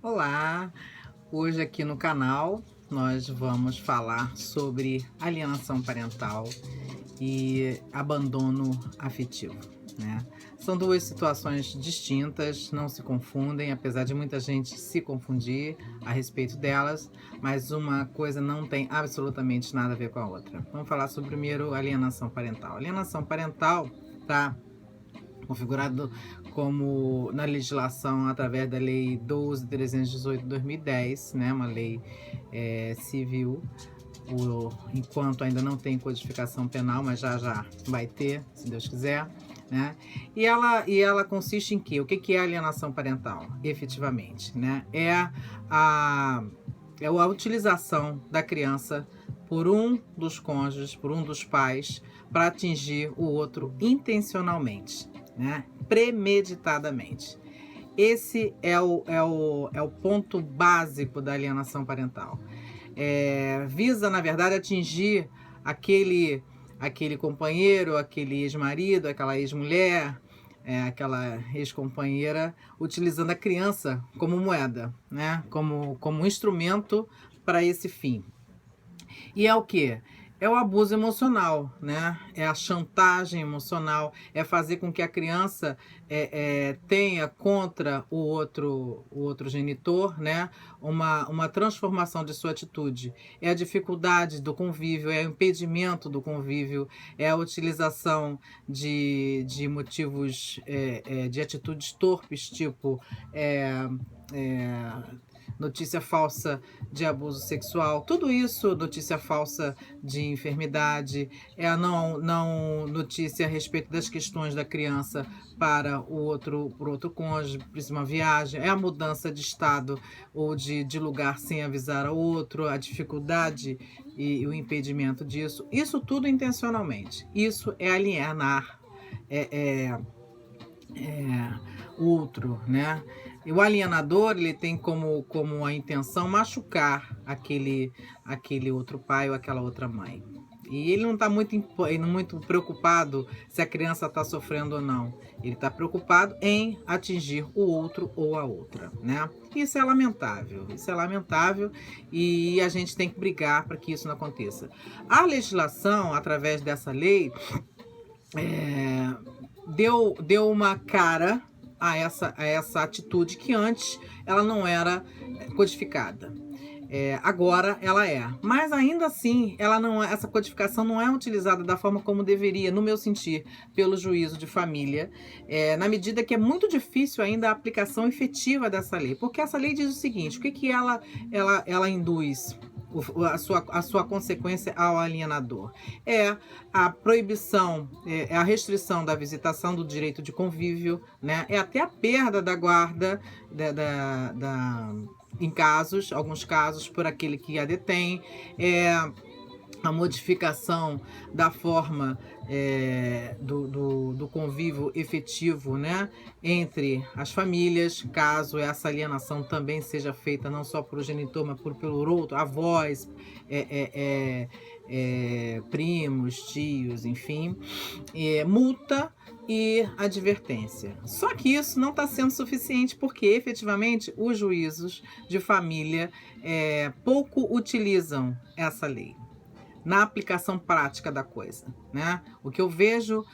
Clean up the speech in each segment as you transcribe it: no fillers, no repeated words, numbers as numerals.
Olá! Hoje aqui no canal nós vamos falar sobre alienação parental e abandono afetivo, né? São duas situações distintas, não se confundem, apesar de muita gente se confundir a respeito delas, mas uma coisa não tem absolutamente nada a ver com a outra. Vamos falar sobre primeiro alienação parental. Alienação parental tá configurado como na legislação através da Lei 12.318 de 2010, né, uma lei civil, enquanto ainda não tem codificação penal, mas já vai ter, se Deus quiser, né? E ela consiste em quê? O que é alienação parental, efetivamente, né? É a utilização da criança por um dos cônjuges, por um dos pais, para atingir o outro intencionalmente, né? Premeditadamente. Esse é o ponto básico da alienação parental. Visa, na verdade, atingir aquele companheiro, aquele ex-marido, aquela ex-mulher, aquela ex-companheira, utilizando a criança como moeda, né? Como instrumento para esse fim. E é o quê? É o abuso emocional, né? É a chantagem emocional, é fazer com que a criança tenha contra o outro genitor, né? Uma transformação de sua atitude. É a dificuldade do convívio, é o impedimento do convívio, é a utilização de motivos, de atitudes torpes, tipo notícia falsa de abuso sexual, tudo isso, notícia falsa de enfermidade, é a não notícia a respeito das questões da criança para o outro cônjuge, por exemplo, uma viagem, é a mudança de estado ou de lugar sem avisar ao outro, a dificuldade e o impedimento disso, isso tudo intencionalmente. Isso é alienar o outro, né? E o alienador, ele tem como a intenção machucar aquele outro pai ou aquela outra mãe. E ele não está muito preocupado se a criança está sofrendo ou não. Ele está preocupado em atingir o outro ou a outra, né? Isso é lamentável e a gente tem que brigar para que isso não aconteça. A legislação, através dessa lei, deu uma cara a essa atitude que antes ela não era codificada. Agora ela é. Mas ainda assim, essa codificação não é utilizada da forma como deveria, no meu sentir, pelo juízo de família, na medida que é muito difícil ainda a aplicação efetiva dessa lei. Porque essa lei diz o seguinte: o que ela induz? A sua consequência ao alienador é a proibição, é a restrição da visitação do direito de convívio, né? É até a perda da guarda em alguns casos, por aquele que a detém, a modificação da forma do convívio efetivo, né, entre as famílias, caso essa alienação também seja feita não só por o genitor, mas pelo outro, avós, primos, tios, enfim, multa e advertência. Só que isso não está sendo suficiente porque efetivamente os juízos de família pouco utilizam essa lei na aplicação prática da coisa, né? O que eu vejo,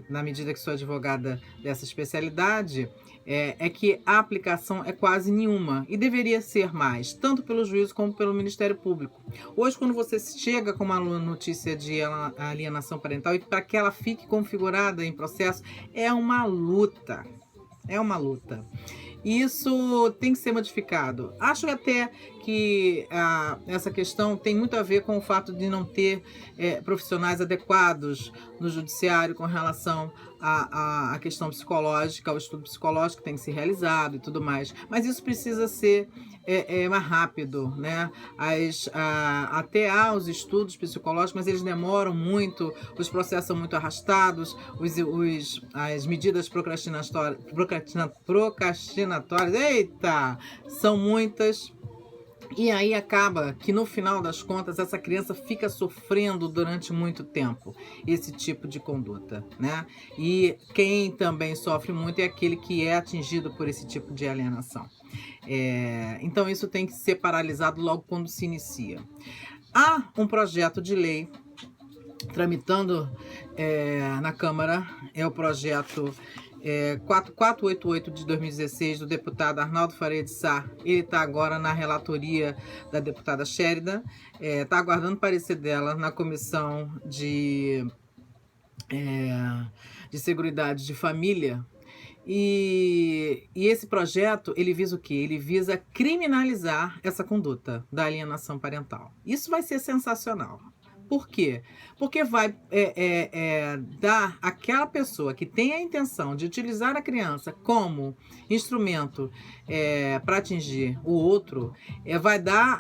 na medida que sou advogada dessa especialidade, é que a aplicação é quase nenhuma e deveria ser mais, tanto pelo juízo como pelo Ministério Público. Hoje, quando você chega com uma notícia de alienação parental e para que ela fique configurada em processo, é uma luta. É uma luta. Isso tem que ser modificado. Acho até que essa questão tem muito a ver com o fato de não ter profissionais adequados no judiciário com relação à questão psicológica, ao estudo psicológico que tem que ser realizado e tudo mais. Mas isso precisa ser mais rápido, né? Até há os estudos psicológicos, mas eles demoram muito, os processos são muito arrastados, as medidas procrastinatórias, eita, são muitas. E aí acaba que no final das contas essa criança fica sofrendo durante muito tempo esse tipo de conduta, né? E quem também sofre muito é aquele que é atingido por esse tipo de alienação. Então isso tem que ser paralisado logo quando se inicia. Há um projeto de lei tramitando na Câmara, é o projeto 4488 de 2016, do deputado Arnaldo Faria de Sá. Ele está agora na relatoria da deputada Sheridan, está aguardando o parecer dela na Comissão de Seguridade de Família. E esse projeto, ele visa o quê? Ele visa criminalizar essa conduta da alienação parental. Isso vai ser sensacional. Por quê? Porque vai dar àquela pessoa que tem a intenção de utilizar a criança como instrumento para atingir o outro, vai dar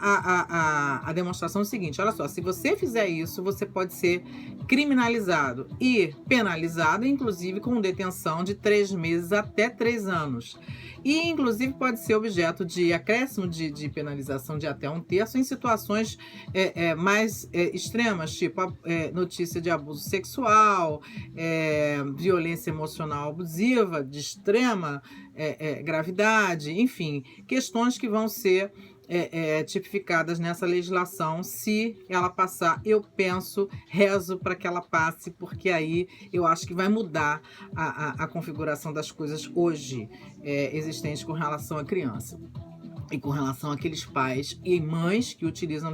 a demonstração seguinte: olha só, se você fizer isso, você pode ser criminalizado e penalizado, inclusive com detenção de 3 meses até 3 anos. E, inclusive, pode ser objeto de acréscimo de penalização de até 1/3 em situações mais extremas, tipo notícia de abuso sexual, violência emocional abusiva de extrema gravidade, enfim, questões que vão ser tipificadas nessa legislação. Se ela passar, eu rezo para que ela passe, porque aí eu acho que vai mudar a configuração das coisas hoje existentes com relação à criança e com relação àqueles pais e mães que utilizam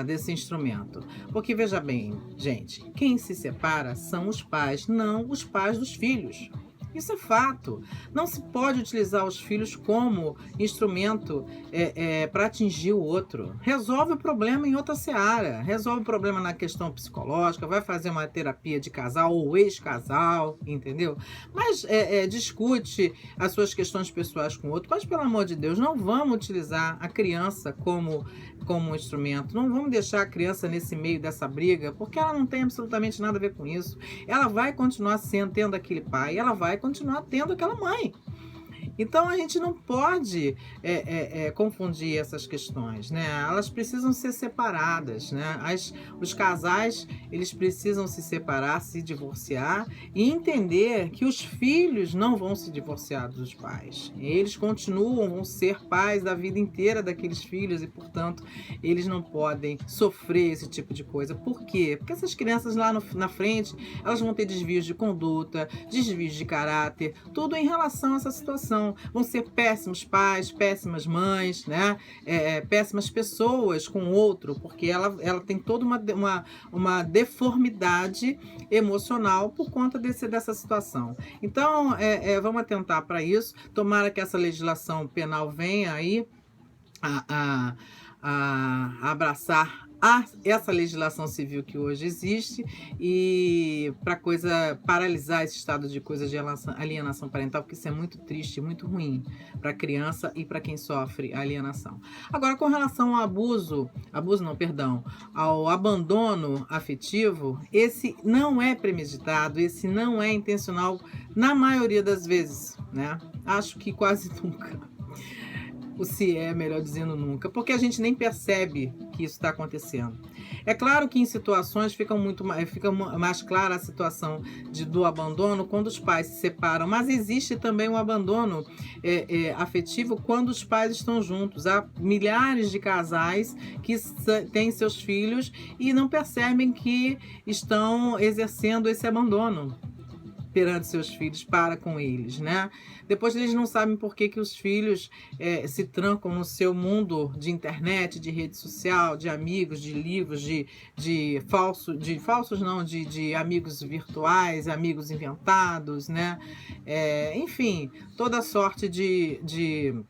desse instrumento. Porque, veja bem, gente, quem se separa são os pais, não os pais dos filhos. Isso é fato. Não se pode utilizar os filhos como instrumento para atingir o outro. Resolve o problema em outra seara. Resolve o problema na questão psicológica, vai fazer uma terapia de casal ou ex-casal, entendeu? Mas discute as suas questões pessoais com o outro. Mas, pelo amor de Deus, não vamos utilizar a criança como um instrumento. Não vamos deixar a criança nesse meio dessa briga, porque ela não tem absolutamente nada a ver com isso. Ela vai continuar tendo aquele pai, ela vai continuar tendo aquela mãe. Então a gente não pode confundir essas questões, né? Elas precisam ser separadas, né? Os casais, eles precisam se separar, se divorciar e entender que os filhos não vão se divorciar dos pais. Eles vão ser pais da vida inteira daqueles filhos e, portanto, eles não podem sofrer esse tipo de coisa. Por quê? Porque essas crianças lá na frente, elas vão ter desvios de conduta, desvios de caráter, tudo em relação a essa situação. Vão ser péssimos pais, péssimas mães, né? Péssimas pessoas com o outro, porque ela tem toda uma deformidade emocional por conta dessa situação. Então, vamos atentar para isso. Tomara que essa legislação penal venha aí a abraçar essa legislação civil que hoje existe e para paralisar esse estado de coisa de alienação parental, porque isso é muito triste, muito ruim para a criança e para quem sofre a alienação. Agora, com relação ao ao abandono afetivo, esse não é premeditado, esse não é intencional na maioria das vezes, né? Acho que quase nunca. Melhor dizendo, nunca, porque a gente nem percebe que isso está acontecendo. É claro que em situações fica mais clara a situação do abandono quando os pais se separam, mas existe também o abandono afetivo quando os pais estão juntos. Há milhares de casais que têm seus filhos e não percebem que estão exercendo esse abandono perante seus filhos para com eles, né? Depois eles não sabem por que os filhos se trancam no seu mundo de internet, de rede social, de amigos, de livros, de amigos virtuais, amigos inventados, né? Enfim, toda sorte de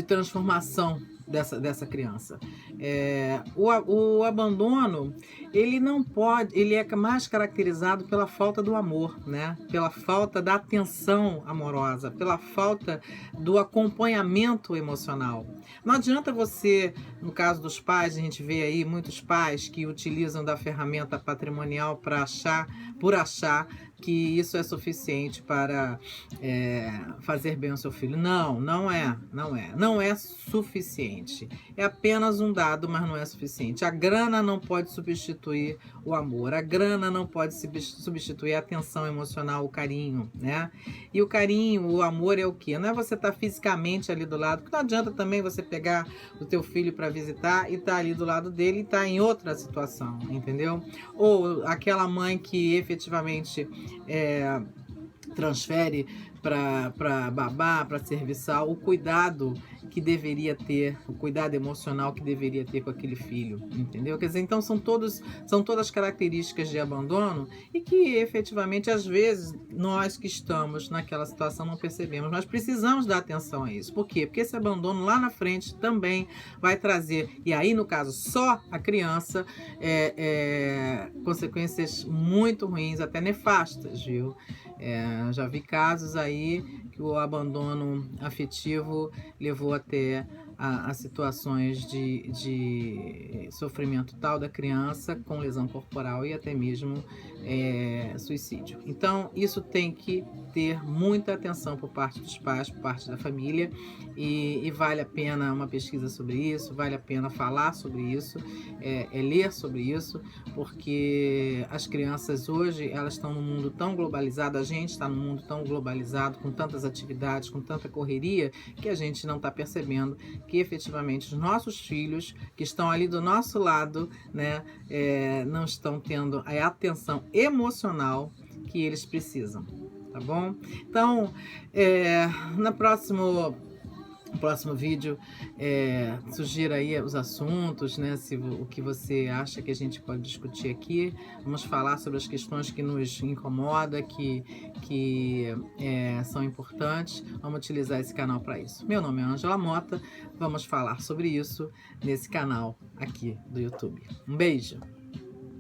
transformação dessa criança. O abandono, ele é mais caracterizado pela falta do amor, né? Pela falta da atenção amorosa, pela falta do acompanhamento emocional. Não adianta você, no caso dos pais, a gente vê aí muitos pais que utilizam da ferramenta patrimonial por achar que isso é suficiente para fazer bem ao seu filho. Não, não é. Não é suficiente. É apenas um dado, mas não é suficiente. A grana não pode substituir o amor. A grana não pode substituir a atenção emocional, o carinho, né? E o carinho, o amor é o quê? Não é você estar fisicamente ali do lado, porque não adianta também você pegar o teu filho para visitar e estar ali do lado dele e estar em outra situação, entendeu? Ou aquela mãe que efetivamente transfere para babá, para serviçal, o cuidado que deveria ter, o cuidado emocional que deveria ter com aquele filho, entendeu? Quer dizer, então são todas características de abandono e que efetivamente às vezes nós que estamos naquela situação não percebemos. Nós precisamos dar atenção a isso. Por quê? Porque esse abandono lá na frente também vai trazer, e aí no caso só a criança, consequências muito ruins, até nefastas, viu? Já vi casos aí que o abandono afetivo levou até a situações de sofrimento tal da criança, com lesão corporal e até mesmo suicídio. Então, isso tem que ter muita atenção por parte dos pais, por parte da família, e vale a pena uma pesquisa sobre isso, vale a pena falar sobre isso, ler sobre isso, porque as crianças hoje, elas estão num mundo tão globalizado, a gente está num mundo tão globalizado, com tantas atividades, com tanta correria, que a gente não está percebendo que efetivamente os nossos filhos, que estão ali do nosso lado, né, não estão tendo a atenção emocional que eles precisam, tá bom? Então, no próximo vídeo, sugira aí os assuntos, né? O que você acha que a gente pode discutir aqui. Vamos falar sobre as questões que nos incomodam, que são importantes. Vamos utilizar esse canal para isso. Meu nome é Ângela Mota. Vamos falar sobre isso nesse canal aqui do YouTube. Um beijo!